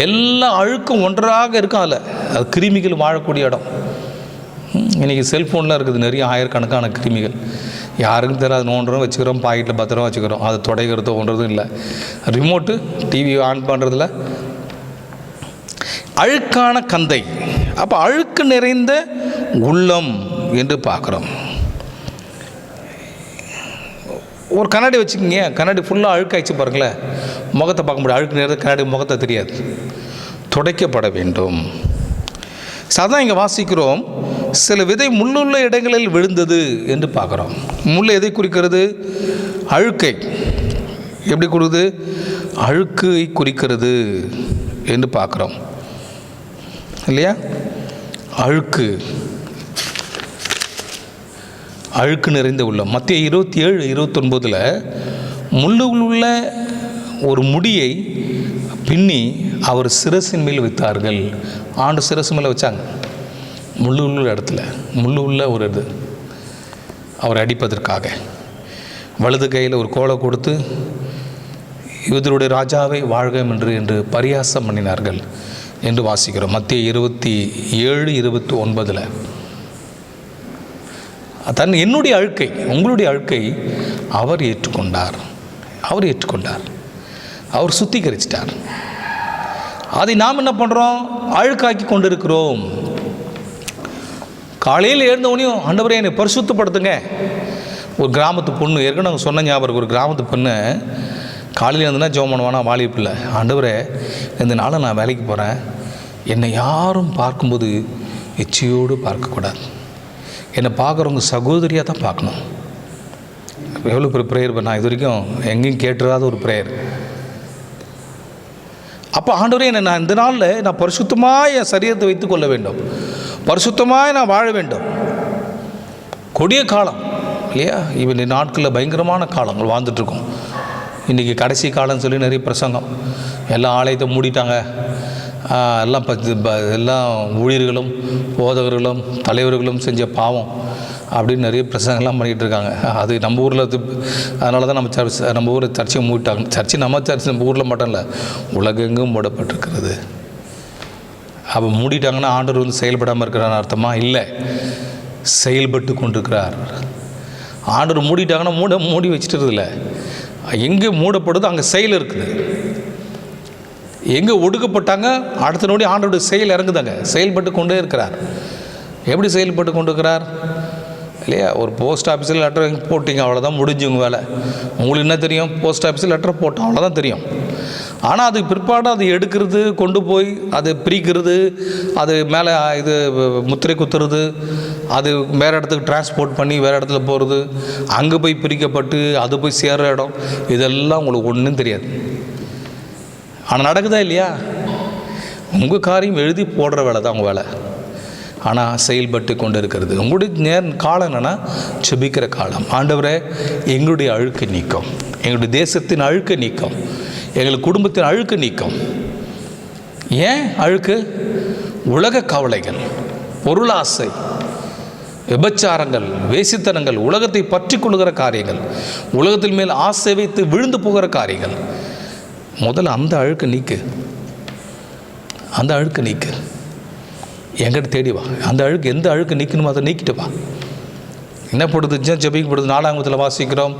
எல்லா அழுக்கும் ஒன்றாக இருக்கும். அது கிருமிகள் வாழக்கூடிய இடம். இன்றைக்கி செல்ஃபோனில் இருக்குது நிறைய ஆயிரக்கணக்கான கிருமிகள். யாருக்கும் தெரியாது, நோண்டுறோம் வச்சுக்கிறோம், பாக்கெட்டில் பத்திரம் வச்சுக்கிறோம். அதை துடைக்கிறதோ ஒன்றதும் இல்லை. ரிமோட்டு டிவி ஆன் பண்ணுறதுல அழுக்கான கந்தை. அப்போ அழுக்கு நிறைந்த உள்ளம் என்று பார்க்குறோம். ஒரு கண்ணாடி வச்சுக்கிங்க, கண்ணாடி ஃபுல்லாக அழுக்காயிடுச்சு பாருங்களேன், முகத்தை பார்க்க முடியாது. அழுக்கு நிறைந்த கண்ணாடி முகத்தை தெரியாது, துடைக்கப்பட வேண்டும். சாதான் இங்கே வாசிக்கிறோம், சில விதை முள்ளுள்ள இடங்களில் விழுந்தது என்று பார்க்குறோம். முள் எதை குறிக்கிறது? அழுக்கை. எப்படி குறிக்கிறது? அழுக்கை குறிக்கிறது என்று பார்க்குறோம் இல்லையா? அழுக்கு நிறைந்த உள்ளம். மத்திய 27:29 முள்ளுள்ள ஒரு முடியை பின்னி அவர் சிரசின் மேல் வைத்தார்கள். ஆண்டு சிரசு மேலே வச்சாங்க, முள்ளுள்ள இடத்துல, முள்ளுள்ள ஒரு இது அவர் அடிப்பதற்காக. வலது கையில் ஒரு கோலை கொடுத்து யூதருடைய ராஜாவை வாழ்க என்று பரியாசம் பண்ணினார்கள் என்று வாசிக்கிறோம். மத்திய 27:29 என்னுடைய அழுக்கை, உங்களுடைய அழுக்கை அவர் ஏற்றுக்கொண்டார். அவர் சுத்திகரிச்சிட்டார். அதை நாம் என்ன பண்ணுறோம்? அழுக்காக்கி கொண்டிருக்கிறோம். காலையில் எழுந்தவனையும் ஆண்டவரே என்னை பரிசுத்தப்படுத்துங்க. ஒரு கிராமத்து பொண்ணு, ஏற்கனவே சொன்ன ஞாபகம், ஒரு கிராமத்து பொண்ணு காலையில் இருந்துன்னா ஜெபம் பண்ணுவானா வாலிப்பில்லை, ஆண்டவரே இந்த நாளை நான் வேலைக்கு போகிறேன், என்னை யாரும் பார்க்கும்போது எச்சியோடு பார்க்கக்கூடாது, என்னை பார்க்குறவங்க சகோதரியாக தான் பார்க்கணும். எவ்வளோ பெரிய ப்ரேயர் நான் இது வரைக்கும் எங்கேயும் கேட்டுறாத ஒரு ப்ரேயர். அப்போ ஆண்டவரே என்னை நான் இந்த நாளில் நான் பரிசுத்தமாக என் சரீரத்தை வைத்து கொள்ள வேண்டும், பரிசுத்தமாக நான் வாழ வேண்டும். கொடிய காலம் இல்லையா? இந்த நாட்களில் பயங்கரமான காலங்கள் வாழ்ந்துட்டுருக்கோம். இன்றைக்கி கடைசி காலம்னு சொல்லி நிறைய பிரசங்கம், எல்லா ஆலயத்தை மூடிட்டாங்க, எல்லாம் ஊழியர்களும் போதகர்களும் தலைவர்களும் செஞ்ச பாவம் அப்படின்னு நிறைய பிரசங்கெல்லாம் பண்ணிகிட்டு இருக்காங்க. அது நம்ம ஊரில் அதனால தான் நம்ம ஊரில் சர்ச்சை மூடிட்டாங்க. நம்ம ஊரில் மட்டும் இல்லை, உலகெங்கும் மூடப்பட்டிருக்கிறது. அப்போ மூடிட்டாங்கன்னா ஆண்டவர் செயல்படாமல் இருக்கிறான்னு அர்த்தமா? இல்லை, செயல்பட்டு கொண்டிருக்கிறார். ஆண்டவர் மூடிட்டாங்கன்னா மூடி வச்சுட்டு இல்லை, எங்கே மூடப்படுது அங்கே செயல் இருக்குது. எங்கே ஒடுக்கப்பட்டாங்க அடுத்த நோடி ஆண்டோட செயல் இறங்குதாங்க, செயல்பட்டு கொண்டே இருக்கிறார். எப்படி செயல்பட்டு கொண்டு இருக்கிறார் இல்லையா? ஒரு போஸ்ட் ஆஃபீஸில் லெட்டர் போட்டிங்க, அவ்வளோதான் முடிஞ்சுங்க வேலை. உங்களுக்கு என்ன தெரியும்? போஸ்ட் ஆஃபீஸில் லெட்டர் போட்டோம், அவ்வளோதான் தெரியும். ஆனால் அதுக்கு பிற்பாடு அதை எடுக்கிறது, கொண்டு போய் அதை பிரிக்கிறது, அது மேலே இது முத்திரை குத்துறது, அது வேறு இடத்துக்கு டிரான்ஸ்போர்ட் பண்ணி வேறு இடத்துல போகிறது, அங்கே போய் பிரிக்கப்பட்டு அது போய் சேர்கிற இடம், இதெல்லாம் உங்களுக்கு ஒன்றும் தெரியாது. ஆனால் நடக்குதா இல்லையா? உங்கள் காரியம் எழுதி போடுற வேலை தான் உங்கள் வேலை. ஆனால் செயல்பட்டு கொண்டு இருக்கிறது. உங்களுடைய காலம் என்னென்னா செபிக்கிற காலம். ஆண்டவரே எங்களுடைய அழுக்கு நீக்கம், எங்களுடைய தேசத்தின் அழுக்கு நீக்கம், எங்கள் குடும்பத்தின் அழுக்கு நீக்கம். ஏன் அழுக்கு? உலக கவலைகள், பொருளாசை, விபச்சாரங்கள், வேசித்தனங்கள், உலகத்தை பற்றி கொள்கிற காரியங்கள், உலகத்தின் மேல் ஆசை வைத்து விழுந்து போகிற காரியங்கள். முதல்ல அந்த அழுக்கு நீக்கு, அந்த அழுக்கு நீக்கு, என்கிட்ட தேடி வா. அந்த அழுக்கு எந்த அழுக்கு நீக்கணுமோ அதை நீக்கிட்டு வா. என்ன போடுது? ஜெபிக்கப்படுது. 4 வாசிக்கிறோம்,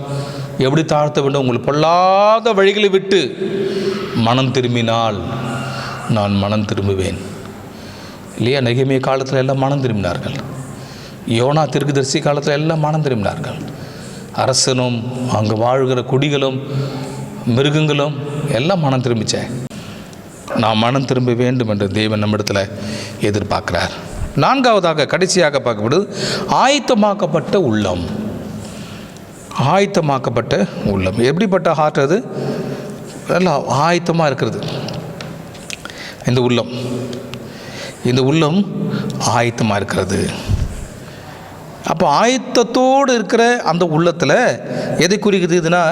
எப்படி தாழ்த்த வேண்டும்? உங்களுக்கு பொல்லாத வழிகளை விட்டு மனம் திரும்பினால் நான் மனம் திரும்புவேன் இல்லையா? நெகேமியா காலத்தில் எல்லாம் மனம் திரும்பினார்கள். யோனா தீர்க்கதரிசி காலத்தில் எல்லாம் மனம் திரும்பினார்கள். அரசனும் அங்கே வாழ்கிற குடிகளும் மிருகங்களும் எல்லாம் மனம் திரும்பிச்சேன். நான் மனம் திரும்ப வேண்டும் என்று தேவன் நம்மிடத்தில் எதிர்பார்க்கிறார். 4வதாக கடைசியாக பார்க்கப்படுது ஆயத்தமாக்கப்பட்ட உள்ளம். ஆயத்தமாக்கப்பட்ட உள்ளம் எப்படிப்பட்ட ஹார்ட்? அது நல்லா ஆயத்தமாக இருக்கிறது. இந்த உள்ளம் ஆயத்தமாக இருக்கிறது. அப்போ ஆயத்தத்தோடு இருக்கிற அந்த உள்ளத்தில் எதை குறிக்குது? இதுனா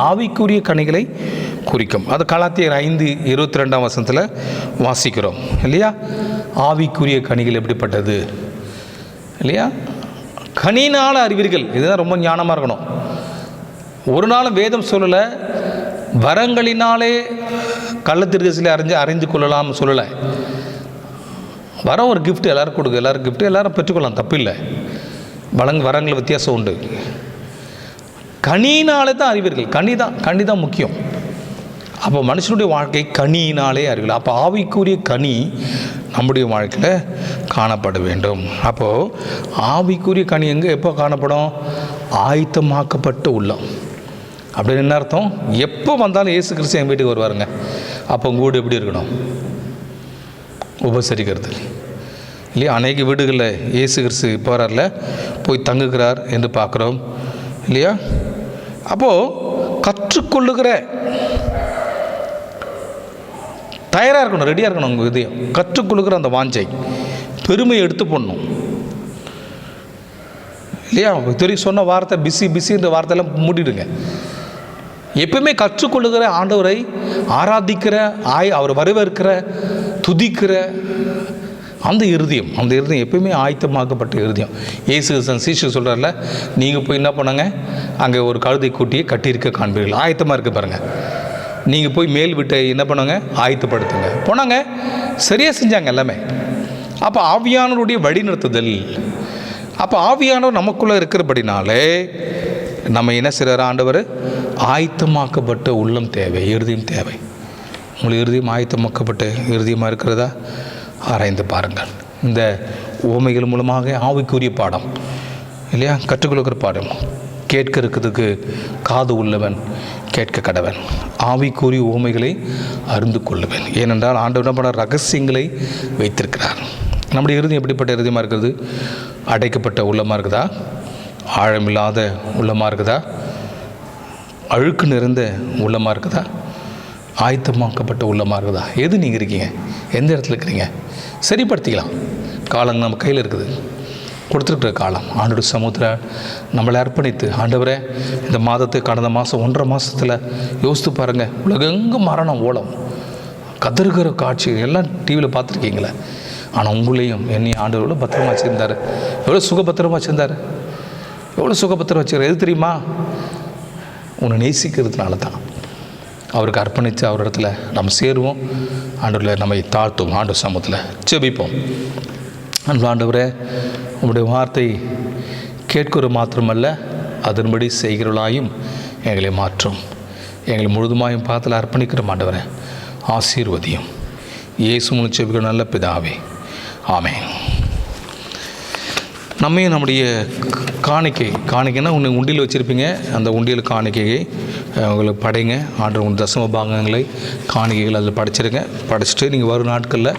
ஆவிக்குரிய கனிகளை குறிக்கும். அது கலாத்தியர் 5:22 வாசிக்கிறோம் இல்லையா? ஆவிக்குரிய கனிகள் எப்படிப்பட்டது இல்லையா? கனினால் அறிவீர்கள். இதுதான் ரொம்ப ஞானமாக இருக்கணும். ஒரு நாளும் வேதம் சொல்லலை வரங்களினாலே கள்ளத்திற்கசிலே அறிந்து கொள்ளலாம்னு சொல்லலை. வரம் ஒரு கிஃப்ட், எல்லோரும் கொடுக்கு, எல்லோரும் கிஃப்ட்டு எல்லோரும் பெற்றுக்கொள்ளலாம், தப்பு இல்லை. வரங்கள் வித்தியாசம் உண்டு. கனியினாலே தான் அறிவீர்கள். கனி தான் முக்கியம். அப்போ மனுஷனுடைய வாழ்க்கை கனியினாலே அறிவீர்கள். அப்போ ஆவிக்குரிய கனி நம்முடைய வாழ்க்கையில் காணப்பட வேண்டும். அப்போது ஆவிக்குரிய கனி எங்கே எப்போ காணப்படும்? ஆயத்தமாக்கப்பட்ட உள்ளம். அப்படின்னு என்ன அர்த்தம்? எப்போ வந்தாலும் இயேசு கிறிஸ்து எங்கள் வீட்டுக்கு வருவாருங்க. அப்போ உங்கள் வீடு எப்படி இருக்கணும்? உபசரிக்கிறது இல்லையா? அநேக வீடுகளில் இயேசு கிறிஸ்து போகிறார்ல, போய் தங்குகிறார் என்று பார்க்குறோம் இல்லையா? அப்போது கற்றுக்கொள்ளுகிற தயாராக இருக்கணும், ரெடியாக இருக்கணும். உங்கள் இதயம் கற்றுக்கொள்ளுகிற அந்த வாஞ்சை, பெருமையை எடுத்து போடணும் இல்லையா? தெரியும் சொன்ன வார்த்தை பிஸின்ற வார்த்தையெல்லாம் மூடிடுங்க. எப்பவுமே கற்றுக்கொள்ளுகிற, ஆண்டவரை ஆராதிக்கிற, அவர் வரவேற்கிற, துதிக்கிற அந்த இருதயம் எப்பவுமே ஆயத்தமாக்கப்பட்ட இருதயம். இயேசு சீஷர் சொல்கிறார்ல, நீங்கள் போய் என்ன பண்ணுங்க, அங்கே ஒரு கழுதை கூட்டியை கட்டியிருக்க காண்பீர்கள். ஆயத்தமாக இருக்க பாருங்கள். நீங்கள் போய் மேல் விட்டு என்ன பண்ணுங்க, ஆயத்தப்படுத்துங்க. போனாங்க, சரியாக செஞ்சாங்க எல்லாமே. அப்போ ஆவியானவருடைய வழிநடத்துதல். அப்போ ஆவியானவர் நமக்குள்ளே இருக்கிறபடினாலே நம்ம என்ன செய்கிறார்? ஆண்டவர் ஆயத்தமாக்கப்பட்ட உள்ளம் தேவை, இருதயம் தேவை. உங்களுக்கு இருதயம் ஆயத்தமாக்கப்பட்ட இருதயமாக இருக்கிறதா ஆராய்ந்து பாருங்கள். இந்த உவமைகள் மூலமாக ஆவிக்குரிய பாடம் இல்லையா? கற்றுக்கொள்கிற பாடம். கேட்க இருக்கிறதுக்கு காது உள்ளவன் கேட்க கடவன். ஆவிக்குரிய உவமைகளை அறிந்து கொள்ளுவேன். ஏனென்றால் ஆண்டவர் பல ரகசியங்களை வைத்திருக்கிறார். நம்முடைய இருதயம் எப்படிப்பட்ட இருதயமாக இருக்கிறது? அடைக்கப்பட்ட உள்ளமாக இருக்குதா? ஆழமில்லாத உள்ளமாக இருக்குதா? அழுக்கு நிறைந்த உள்ளமாக இருக்குதா? ஆயத்தமாக்கப்பட்ட உள்ளமாக இருக்குதா? எது நீங்கள் இருக்கீங்க? எந்த இடத்துல இருக்கிறீங்க? சரிப்படுத்திக்கலாம். காலம் நம்ம கையில் இருக்குது, கொடுத்துருக்குற காலம். ஆண்டோட சமூகத்தில் நம்மளை அர்ப்பணித்து, ஆண்டவரே இந்த மாதத்தை கடந்த மாதம் 1.5 மாதத்தில் யோசித்து பாருங்கள், உலகெங்கும் மரணம் ஓலம் கதறுகிற காட்சி எல்லாம் டிவியில் பார்த்துருக்கீங்களே. ஆனால் உங்களையும் என்னையும் ஆண்டவர் எவ்வளோ பத்திரமா வச்சுருந்தார், எவ்வளோ சுகபத்திரமா வச்சுருந்தார், எவ்வளோ சுகபத்திரம் வச்சுருக்கார். எது தெரியுமா? உன்னை நேசிக்கிறதுனால தான். அவருக்கு அர்ப்பணித்து அவர் இடத்துல நம்ம சேருவோம். ஆண்டவரில் நம்மை தாழ்த்துவோம். ஆண்டவர் சமூகத்தில் ஜெபிப்போம். ஆண்டவரே, உங்களுடைய வார்த்தை கேட்கிற மாத்திரமல்ல, அதன்படி செய்கிறவளாயும் எங்களை மாற்றும். எங்களை முழுதுமாயும் பாத்தில் அர்ப்பணிக்கிற ஆண்டவரே, ஆசீர்வதியும். இயேசு மூலம் ஜெபிக்கிற நல்ல பிதாவே, ஆமென். நம்மையும் நம்முடைய காணிக்கைன்னா உன்னை உண்டியில் வச்சுருப்பீங்க. அந்த உண்டியல் காணிக்கையை உங்களுக்கு படைங்க. ஆண்டு உங்கள் தசம பாகங்களை காணிக்கைகள் அதில் படைச்சிருங்க. படைச்சிட்டு நீங்கள் வரும் நாட்களில்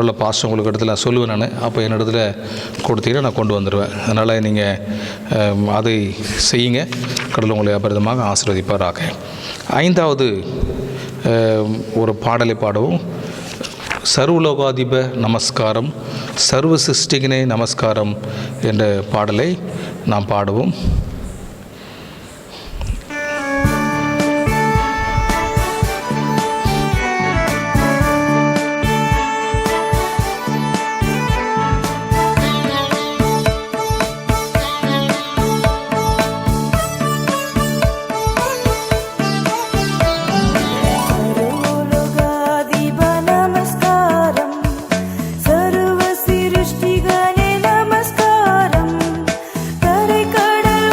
உள்ள பாஸ்டர் உங்களுக்கு இடத்துல நான் சொல்லுவேன். நான் அப்போ என்னிடத்துல கொடுத்தீங்கன்னா நான் கொண்டு வந்துடுவேன். அதனால் நீங்கள் அதை செய்யுங்க. கடவுள் உங்களை அபரிதமாக ஆசீர்வதிப்பாராக. 5வது ஒரு பாடலை பாடவும். சர்வலோகாதிப நமஸ்காரம், சர்வ சிருஷ்டிகனே நமஸ்காரம் என்ற பாடலை நாம் பாடுவோம். सर्व सृष्टिगणे नमस्कारं, तरे कडल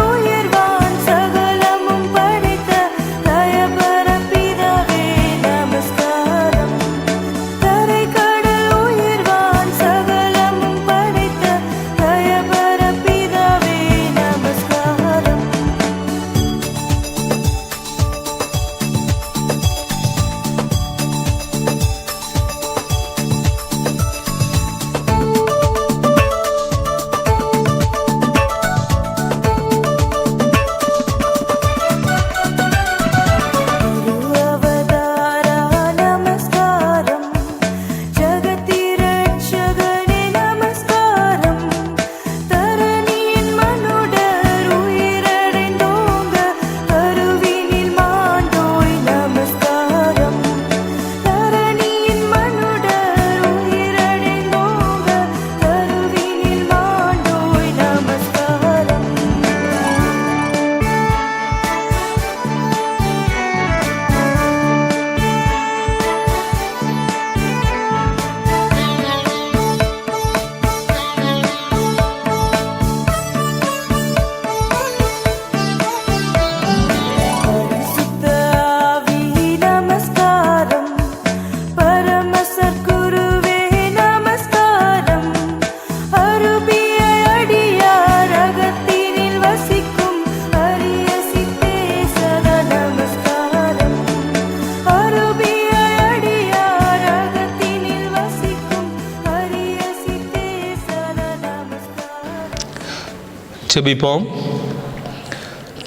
செபிப்போம்.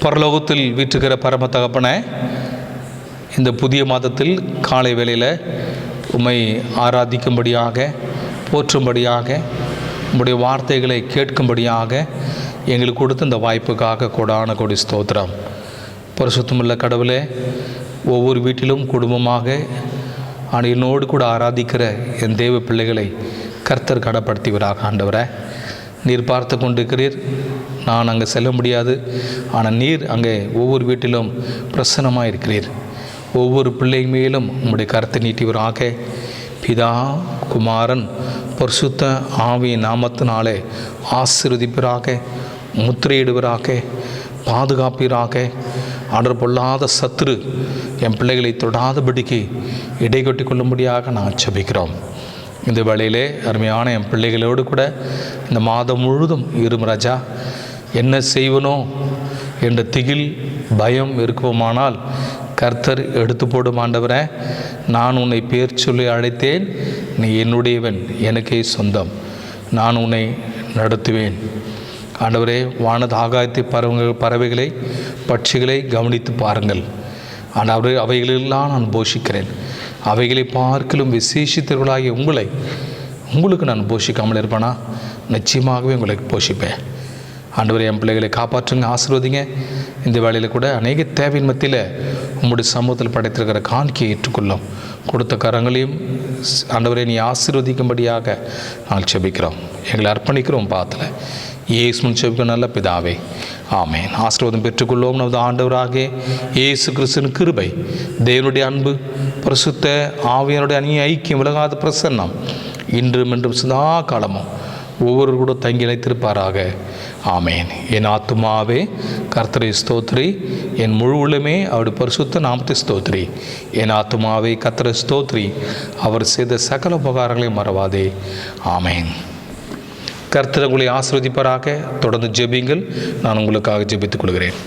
பரலோகத்தில் வீற்றுகிற பரம தகப்பனே, இந்த புதிய மாதத்தில் காலை வேளையில் உம்மை ஆராதிக்கும்படியாக, போற்றும்படியாக, உம்முடைய வார்த்தைகளை கேட்கும்படியாக எங்களுக்கு கொடுத்த இந்த வாய்ப்புக்காக கொடான கொடி ஸ்தோத்திரம். பரிசுத்தமுள்ள கடவுளே, ஒவ்வொரு வீட்டிலும் குடும்பமாக என்னோடு கூட ஆராதிக்கிற என் தேவ பிள்ளைகளை கர்த்தர் கடப்படுத்துவீராக. ஆண்டவரை, நீர் பார்த்து கொண்டிருக்கிறீர். நான் அங்கே செல்ல முடியாது, ஆனால் நீர் அங்கே ஒவ்வொரு வீட்டிலும் பிரசன்னமாக இருக்கிறீர். ஒவ்வொரு பிள்ளை மேலும் உம்முடைய கருத்தை நீட்டிவராக. பிதா, குமாரன், பரிசுத்த ஆவியின் நாமத்தினாலே ஆசீர்வதிப்பீராக, முத்திரையிடுவராக, பாதுகாப்பீராக. ஆண்டவர், பொல்லாத சத்துரு என் பிள்ளைகளை தொடாதபடிக்கு இடைகொட்டி கொள்ளும்படியாக நான் ஜெபிக்கிறோம். இந்த வேளையிலே அருமையான என் பிள்ளைகளோடு கூட இந்த மாதம் முழுதும் இரும் ராஜா. என்ன செய்வனோ என்ற திகில், பயம் இருக்குமானால் கர்த்தர் எடுத்து போடும். ஆண்டவரே, நான் உன்னை பேர் சொல்லி அழைத்தேன், நீ என்னுடையவன், எனக்கே சொந்தம், நான் உன்னை நடத்துவேன். ஆண்டவரே, வானது ஆகாயத்தை பறவைகளை, பட்சிகளை கவனித்து பாருங்கள். ஆண்டவரே, அவைகளெல்லாம் நான் போஷிக்கிறேன். அவைகளை பார்க்கலும் விசேஷித்தவர்களாகிய உங்களுக்கு நான் போஷிக்காமல் இருப்பேனா? நிச்சயமாகவே உங்களை போஷிப்பேன். ஆண்டவரே, என் பிள்ளைகளை காப்பாற்றுங்க, ஆசீர்வதிங்க. இந்த வேளையில் கூட அநேக தேவையின் மத்தியில் உங்களுடைய சமூகத்தில் படைத்திருக்கிற காணிக்கையை ஏற்றுக்கொள்ளும். கொடுத்த கரங்களையும் ஆண்டவரே நீ ஆசீர்வதிக்கும்படியாக நாங்கள் செபிக்கிறோம். எங்களை அர்ப்பணிக்கிறோம். பாத்தில் இயேசுவின் செபிக்க நல்ல பிதாவே, ஆமேன். ஆசீர்வாதம் பெற்றுக்கொள்வோம். நமது ஆண்டவராகிய இயேசு கிறிஸ்துவின் கிருபை, தேவனுடைய அன்பு, பரிசுத்த ஆவியானுடைய அந்நிய ஐக்கியம், விலகாத பிரசன்னம் இன்றும் என்றும் சதா காலமும் ஒவ்வொரு கூட தங்கி இணைத்திருப்பாராக. ஆமேன். என் ஆத்துமாவே கர்த்தரை ஸ்தோத்ரி, என் முழு உள்ளமே அவருடைய பரிசுத்த நாமத்தை ஸ்தோத்ரி. என் ஆத்துமாவே கர்த்தரை ஸ்தோத்ரி, அவர் செய்த சகல உபகாரங்களையும் மறவாதே. ஆமேன். கர்த்தர் உங்களை ஆசீர்வதிப்பாராக. தொடர்ந்து ஜெபிங்கள். நான் உங்களுக்காக ஜெபித்துக் கொள்கிறேன்.